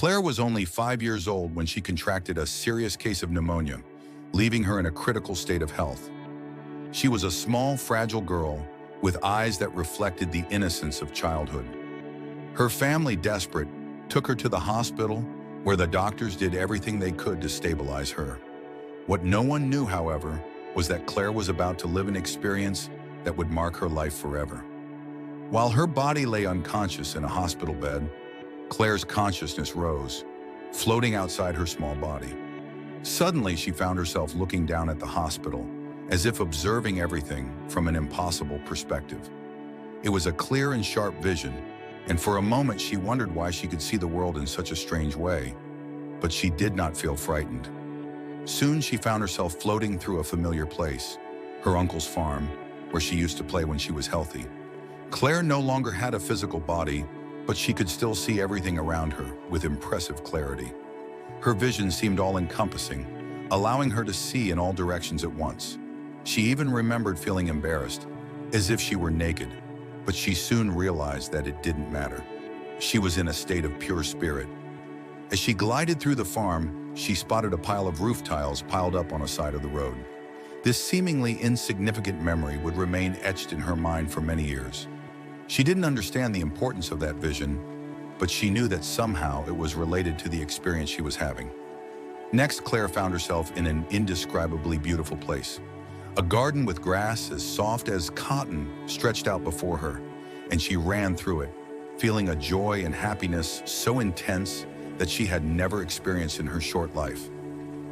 Claire was only 5 years old when she contracted a serious case of pneumonia, leaving her in a critical state of health. She was a small, fragile girl with eyes that reflected the innocence of childhood. Her family, desperate, took her to the hospital where the doctors did everything they could to stabilize her. What no one knew, however, was that Claire was about to live an experience that would mark her life forever. While her body lay unconscious in a hospital bed, Claire's consciousness rose, floating outside her small body. Suddenly, she found herself looking down at the hospital, as if observing everything from an impossible perspective. It was a clear and sharp vision, and for a moment she wondered why she could see the world in such a strange way. But she did not feel frightened. Soon she found herself floating through a familiar place, her uncle's farm, where she used to play when she was healthy. Claire no longer had a physical body, but she could still see everything around her with impressive clarity. Her vision seemed all-encompassing, allowing her to see in all directions at once. She even remembered feeling embarrassed, as if she were naked, but she soon realized that it didn't matter. She was in a state of pure spirit. As she glided through the farm, she spotted a pile of roof tiles piled up on a side of the road. This seemingly insignificant memory would remain etched in her mind for many years. She didn't understand the importance of that vision, but she knew that somehow it was related to the experience she was having. Next, Claire found herself in an indescribably beautiful place. A garden with grass as soft as cotton stretched out before her, and she ran through it, feeling a joy and happiness so intense that she had never experienced in her short life.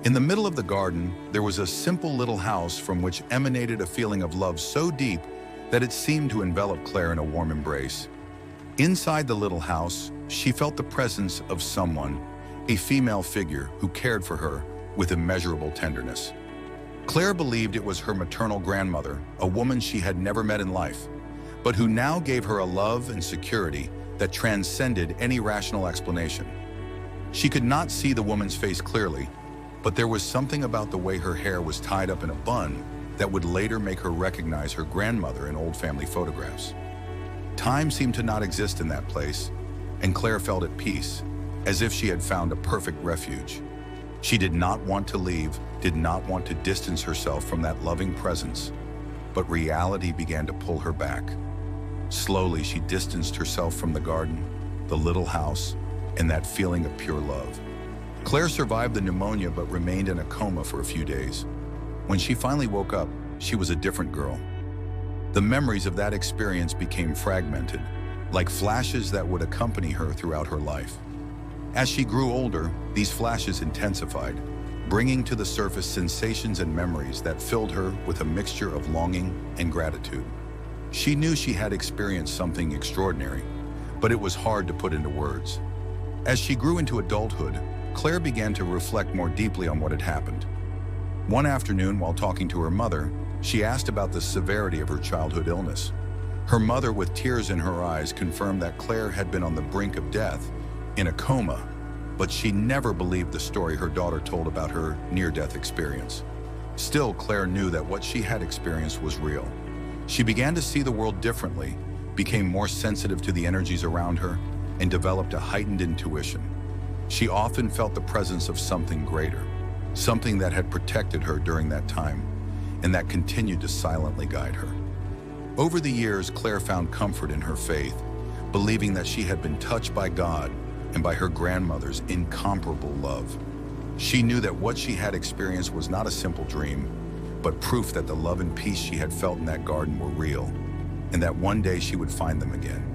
In the middle of the garden, there was a simple little house from which emanated a feeling of love so deep that it seemed to envelop Claire in a warm embrace. Inside the little house, she felt the presence of someone, a female figure who cared for her with immeasurable tenderness. Claire believed it was her maternal grandmother, a woman she had never met in life, but who now gave her a love and security that transcended any rational explanation. She could not see the woman's face clearly, but there was something about the way her hair was tied up in a bun that would later make her recognize her grandmother in old family photographs. Time seemed to not exist in that place, and Claire felt at peace, as if she had found a perfect refuge. She did not want to leave, did not want to distance herself from that loving presence, but reality began to pull her back. Slowly, she distanced herself from the garden, the little house, and that feeling of pure love. Claire survived the pneumonia but remained in a coma for a few days. When she finally woke up, she was a different girl. The memories of that experience became fragmented, like flashes that would accompany her throughout her life. As she grew older, these flashes intensified, bringing to the surface sensations and memories that filled her with a mixture of longing and gratitude. She knew she had experienced something extraordinary, but it was hard to put into words. As she grew into adulthood, Claire began to reflect more deeply on what had happened. One afternoon, while talking to her mother, she asked about the severity of her childhood illness. Her mother, with tears in her eyes, confirmed that Claire had been on the brink of death, in a coma, but she never believed the story her daughter told about her near-death experience. Still, Claire knew that what she had experienced was real. She began to see the world differently, became more sensitive to the energies around her, and developed a heightened intuition. She often felt the presence of something greater, something that had protected her during that time, and that continued to silently guide her. Over the years, Claire found comfort in her faith, believing that she had been touched by God and by her grandmother's incomparable love. She knew that what she had experienced was not a simple dream, but proof that the love and peace she had felt in that garden were real, and that one day she would find them again.